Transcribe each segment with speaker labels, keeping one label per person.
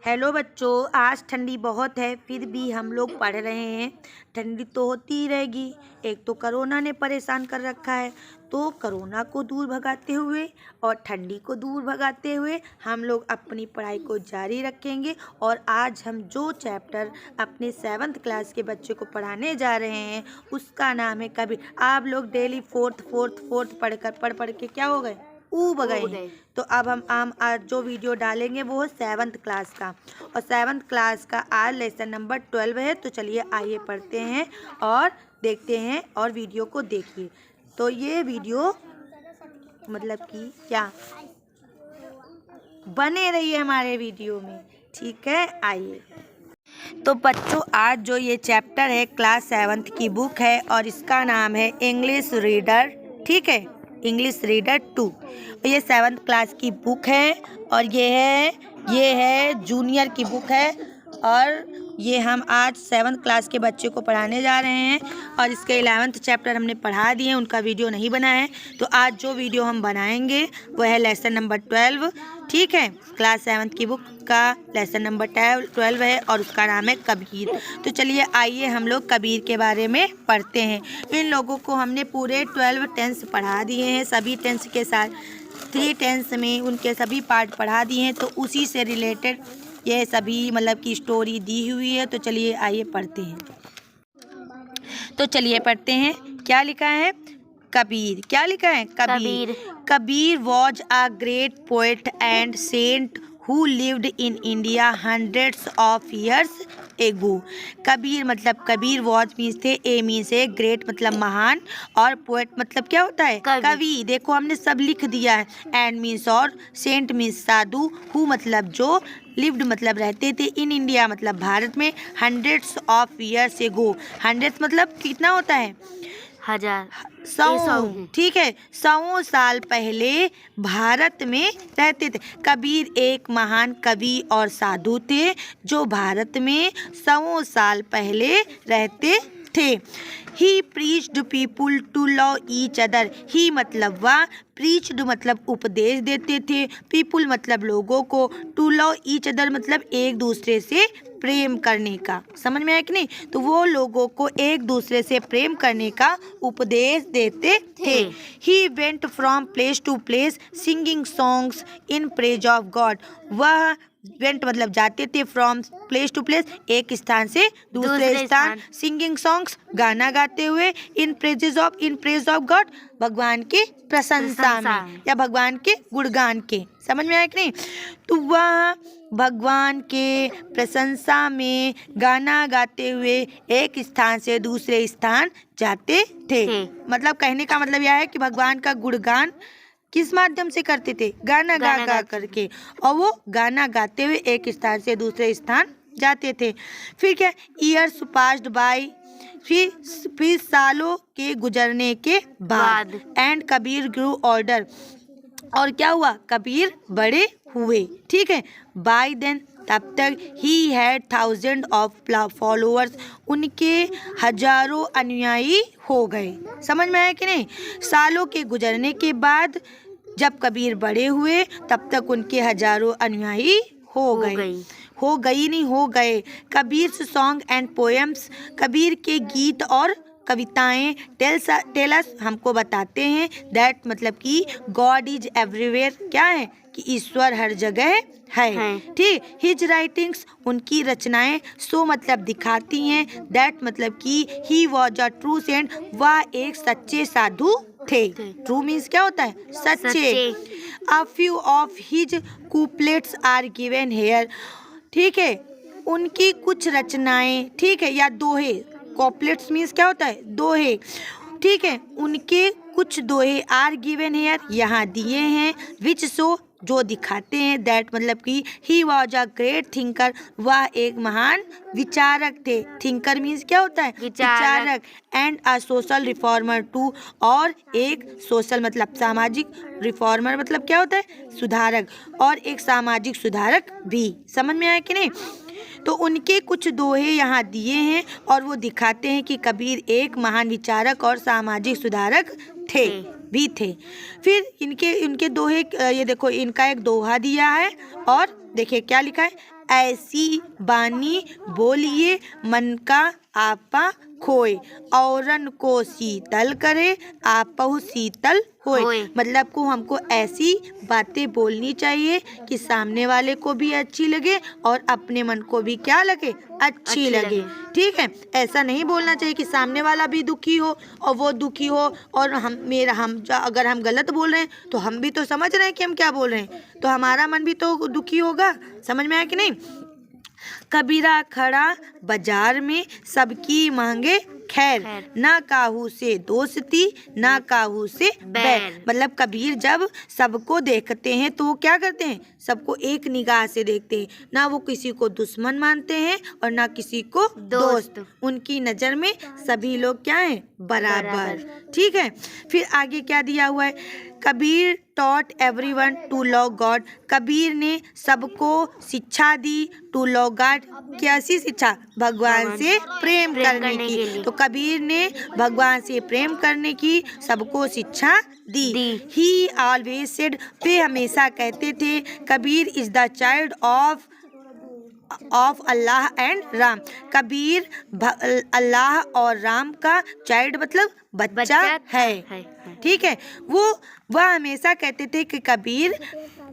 Speaker 1: Hello बच्चों, आज ठंडी बहुत है फिर भी हम लोग पढ़ रहे हैं। ठंडी तो होती ही रहेगी। एक तो कोरोना ने परेशान कर रखा है, तो कोरोना को दूर भगाते हुए और ठंडी को दूर भगाते हुए हम लोग अपनी पढ़ाई को जारी रखेंगे। और आज हम जो चैप्टर अपने 7th क्लास के बच्चे को पढ़ाने जा रहे हैं उसका नाम है कबीर। आप लोग डेली फोर्थ पढ़ के क्या हो गए, ऊब गए हैं। तो अब हम आज जो वीडियो डालेंगे वो है 7th क्लास का, और 7th क्लास का आज लेसन नंबर 12 है। तो चलिए आइए पढ़ते हैं और देखते हैं और वीडियो को देखिए। तो ये वीडियो मतलब कि क्या, बने रहिए हमारे वीडियो में, ठीक है। आइए तो बच्चों, आज जो ये चैप्टर है क्लास 7th की बुक है और इसका नाम है इंग्लिश रीडर, ठीक है, इंग्लिश रीडर 2। ये 7th क्लास की बुक है और ये है जूनियर की बुक है। और ये हम आज 7th क्लास के बच्चे को पढ़ाने जा रहे हैं और इसके 11th चैप्टर हमने पढ़ा दिए, उनका वीडियो नहीं बना है। तो आज जो वीडियो हम बनाएंगे वह है लेसन नंबर 12, ठीक है। क्लास 7th की बुक का लेसन नंबर 12 है और उसका नाम है कबीर। तो चलिए आइए हम लोग कबीर के बारे में पढ़ते हैं। इन लोगों को हमने पूरे 12 टेंस पढ़ा दिए हैं, सभी टेंस के साथ 3 टेंस में उनके सभी पार्ट पढ़ा दिए हैं। तो उसी से रिलेटेड ये सभी मतलब की स्टोरी दी हुई है। तो चलिए आइए पढ़ते हैं। तो चलिए पढ़ते हैं। क्या लिखा है, कबीर। क्या लिखा है, Kabir. Kabir was a great poet and saint who lived in India hundreds of years ago। Kabir मतलब कबीर वॉज मीन्स थे, ए मीन्स है, ग्रेट मतलब महान, और पोएट मतलब क्या होता है, कवि। देखो हमने सब लिख दिया है। एंड मीन्स और, सेंट मीन्स साधु, हु मतलब जो, लिव्ड मतलब रहते थे, इन इंडिया मतलब भारत में, hundreds of years ago. Hundreds मतलब कितना होता है,
Speaker 2: हजार,
Speaker 1: 100, ठीक है, 100 साल पहले भारत में रहते थे। कबीर एक महान कवि और साधु थे जो भारत में 100 साल पहले रहते थे। He preached people to love each other. He मतलब वह, प्रीच्ड मतलब उपदेश देते थे, पीपुल मतलब लोगों को, टू लव ईच अदर मतलब एक दूसरे से प्रेम करने का। समझ में आया कि नहीं। तो वो लोगों को एक दूसरे से प्रेम करने का उपदेश देते थे। He went from place to place singing songs in praise of God. वह वेंट मतलब जाते थे, फ्रॉम प्लेस टू प्लेस एक स्थान से दूसरे स्थान, सिंगिंग सॉन्ग्स गाना गाते हुए, इन प्रेज ऑफ गॉड भगवान की प्रशंसा में या भगवान के गुणगान के। समझ में आया कि नहीं। तो वह भगवान के प्रशंसा में गाना गाते हुए एक स्थान से दूसरे स्थान जाते थे। मतलब कहने का मतलब यह है कि भगवान का गुणगान किस माध्यम से करते थे, गाना गा करके, और वो गाना गाते हुए एक स्थान से दूसरे स्थान जाते थे। फिर क्या, ईयर्स पास्ड बाय, फिर सालों के गुजरने के बाद, एंड कबीर ग्रू ऑल्डर, और क्या हुआ, कबीर बड़े हुए, ठीक है। बाय देन तब तक, he had thousand of followers, उनके हजारों अनुयायी हो गए। समझ में आया कि नहीं। सालों के गुजरने के बाद जब कबीर बड़े हुए तब तक उनके हजारों अनुयायी हो गए। Kabir song and poems, Kabir के गीत और कविताएं, टेलस हमको बताते हैं, दैट मतलब कि गॉड इज एवरीवेयर, क्या है कि ईश्वर हर जगह है, ठीक। हिज राइटिंग्स उनकी रचनाएं, सो मतलब दिखाती हैं, दैट मतलब कि he was a true saint, वह एक सच्चे साधु थे। ट्रू मीन्स क्या होता है, सच्चे। A few of his couplets are given here, ठीक है, उनकी कुछ रचनाएं, ठीक है, या दोहे, कॉपलेट्स मीन्स क्या होता है, दोहे, ठीक है, उनके कुछ दोहे आर गिवन हेयर यहाँ दिए हैं, विच शो जो दिखाते हैं, दैट मतलब कि he was a great thinker, वह एक महान विचारक थे। थिंकर मीन्स क्या होता है, विचारक। And a social reformer too, और एक सोशल मतलब सामाजिक, रिफॉर्मर मतलब क्या होता है, सुधारक, और एक सामाजिक सुधारक भी। समझ में आया कि नहीं। तो उनके कुछ दोहे यहाँ दिए हैं और वो दिखाते हैं कि कबीर एक महान विचारक और सामाजिक सुधारक थे। फिर इनके दोहे, ये देखो इनका एक दोहा दिया है और देखिए क्या लिखा है, ऐसी बानी बोलिए मन का आपा खोए, औरन को शीतल करे आपहु शीतल होए। मतलब को हमको ऐसी बातें बोलनी चाहिए कि सामने वाले को भी अच्छी लगे और अपने मन को भी क्या लगे, अच्छी लगे। ठीक है, ऐसा नहीं बोलना चाहिए कि सामने वाला भी दुखी हो और वो दुखी हो और अगर हम गलत बोल रहे हैं तो हम भी तो समझ रहे हैं कि हम क्या बोल रहे हैं, तो हमारा मन भी तो दुखी होगा। समझ में आया कि नहीं। कबीरा खड़ा बाजार में सबकी मांगे खैर, ना काहू से दोस्ती ना काहू से बैर। मतलब कबीर जब सबको देखते हैं तो वो क्या करते हैं, सबको एक निगाह से देखते हैं, ना वो किसी को दुश्मन मानते हैं और ना किसी को दोस्त। उनकी नज़र में सभी लोग क्या हैं, बराबर। ठीक है, फिर आगे क्या दिया हुआ है, Kabir taught everyone to love God. Kabir ने सबको शिक्षा दी टू लव गॉड। कैसी शिक्षा, भगवान से प्रेम करने की। तो कबीर ने भगवान से प्रेम करने की सबको शिक्षा दी। ही ऑलवेज सेड, वे हमेशा कहते थे, Kabir is the child of Allah and Ram. Kabir Allah और राम का चाइल्ड मतलब बच्चा है। ठीक है, वह हमेशा कहते थे कि कबीर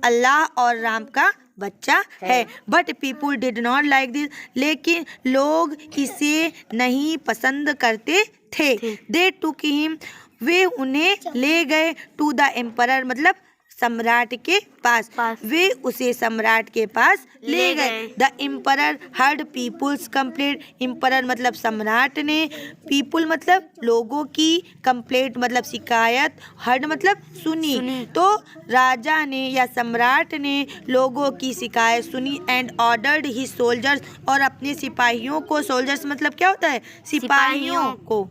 Speaker 1: अल्लाह और राम का बच्चा है। But people did not like this, लेकिन लोग इसे नहीं पसंद करते थे। दे टुक हिम, वे उन्हें ले गए टू द एम्परर मतलब सम्राट के पास। वे उसे सम्राट के पास ले गए। The emperor heard people's complaint. Emperor मतलब सम्राट ने, पीपुल मतलब लोगों की, कंप्लेंट मतलब शिकायत, हर्ड मतलब सुनी। तो राजा ने या सम्राट ने लोगों की शिकायत सुनी एंड ऑर्डर्ड हिज सोल्जर्स, और अपने सिपाहियों को, सोल्जर्स मतलब क्या होता है, सिपाहियों को,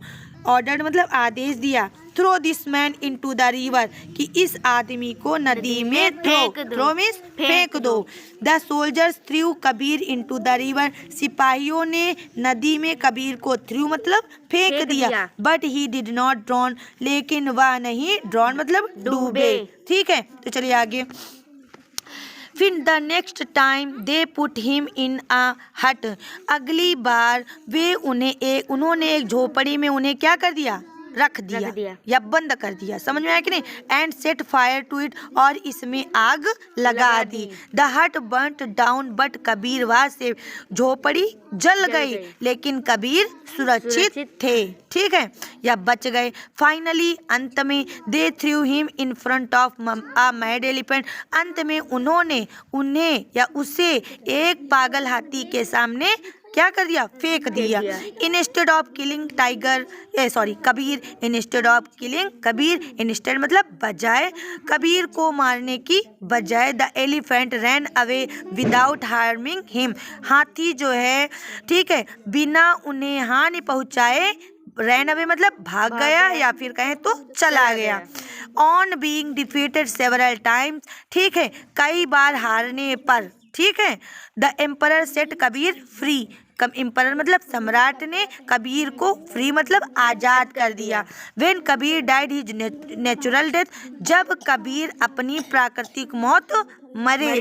Speaker 1: ऑर्डर्ड मतलब आदेश दिया, throw this man into the river, कि इस आदमी को नदी में थ्रो मीन्स फेंक दो। The soldiers through Kabir into the river, सिपाहियों ने नदी में कबीर को थ्रू मतलब फेंक दिया। But he did not drawn, लेकिन वह नहीं ड्रॉन मतलब डूबे। ठीक है, तो चलिए आगे। फिर the next time they put him in a hut, अगली बार उन्होंने एक झोपड़ी में उन्हें क्या कर दिया, रख दिया या बंद कर दिया। समझ में आया कि नहीं। And set fire to it, और इसमें आग लगा दी। The hut burnt down but Kabir was save, झोपड़ी जल गई लेकिन कबीर सुरक्षित थे। ठीक है, या बच गए। फाइनली अंत में they threw him in front of a mad elephant, अंत में उन्हें या उसे एक पागल हाथी के सामने क्या कर दिया, फेंक दिया। Instead of killing Kabir, instead of killing Kabir, instead मतलब बजाय, कबीर को मारने की बजाय the elephant ran away without harming him, हाथी जो है, ठीक है, बिना उन्हें हानि पहुंचाए, रैन अवे मतलब भाग गया या फिर कहें तो चला गया। On being defeated several times, ठीक है, कई बार हारने पर, ठीक है, the emperor set Kabir free, emperor मतलब सम्राट ने कबीर को फ्री मतलब आज़ाद कर दिया। When Kabir died his natural death, जब कबीर अपनी प्राकृतिक मौत मरे,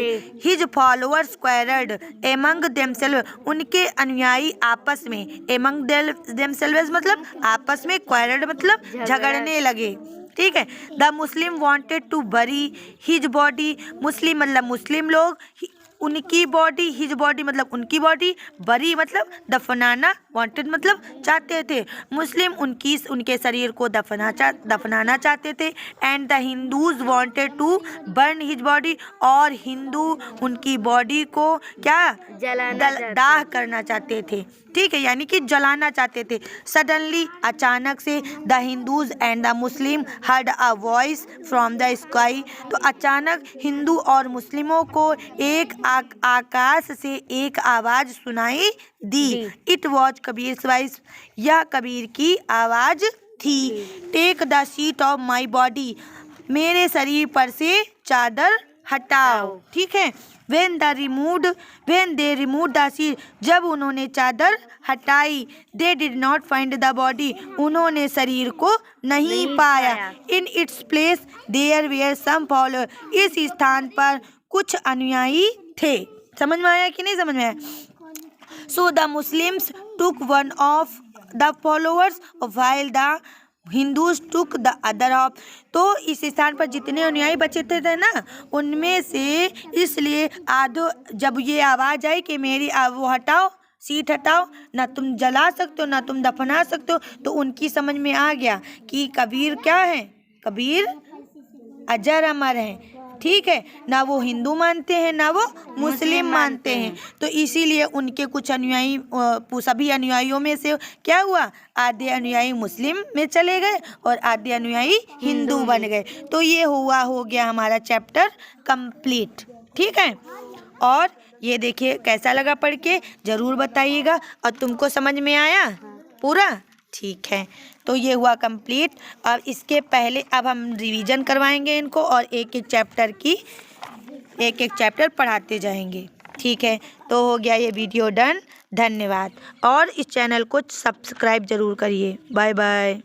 Speaker 1: his followers quarrelled among themselves, उनके अनुयायी आपस में, एमंग देमसेल्व्स मतलब आपस में, क्वारल्ड मतलब झगड़ने लगे। ठीक है, the Muslim wanted to bury his body, Muslim मतलब मुस्लिम लोग, उनकी बॉडी, हिज बॉडी मतलब उनकी बॉडी, बरी मतलब दफनाना, वांटेड मतलब चाहते थे, मुस्लिम उनके शरीर को दफनाना चाहते थे। And the Hindus wanted to burn his body, और हिंदू उनकी बॉडी को क्या दाह करना चाहते थे। ठीक है, यानी कि जलाना चाहते थे। सडनली अचानक से the Hindus and the Muslim heard a voice from the sky, तो अचानक हिंदू और मुस्लिमों को एक आकाश से एक आवाज सुनाई दी। इट वॉज कबीर वॉइस, यह कबीर की आवाज थी। Take the sheet of my body, मेरे शरीर पर से चादर हटाओ। ठीक है, when they removed the sheet, जब उन्होंने चादर हटाई, they did not find the body, उन्होंने शरीर को नहीं पाया। in its place there were some followers, इस स्थान पर कुछ अनुयायी थे। समझ में आया कि नहीं समझ में आया? So the Muslims took one of the followers while the Hindus took the other of. तो इस स्थान पर जितने अनुयायी बचे थे ना, उनमें से इसलिए आधो जब ये आवाज़ आई कि मेरी वो हटाओ, सीट हटाओ, ना तुम जला सकते हो ना तुम दफना सकते हो, तो उनकी समझ में आ गया कि कबीर क्या है, कबीर अजर अमर हैं। ठीक है, ना वो हिंदू मानते हैं ना वो मुस्लिम मानते हैं। तो इसीलिए उनके कुछ अनुयायी, सभी अनुयायियों में से क्या हुआ, आधे अनुयायी मुस्लिम में चले गए और आधे अनुयायी हिंदू बन गए। तो ये हो गया हमारा चैप्टर कंप्लीट। ठीक है, और ये देखिए कैसा लगा पढ़ के, ज़रूर बताइएगा। और तुमको समझ में आया पूरा? ठीक है, तो ये हुआ कंप्लीट। अब इसके पहले अब हम रिवीजन करवाएंगे इनको और एक एक चैप्टर पढ़ाते जाएंगे। ठीक है, तो हो गया ये वीडियो डन। धन्यवाद, और इस चैनल को सब्सक्राइब ज़रूर करिए। Bye bye.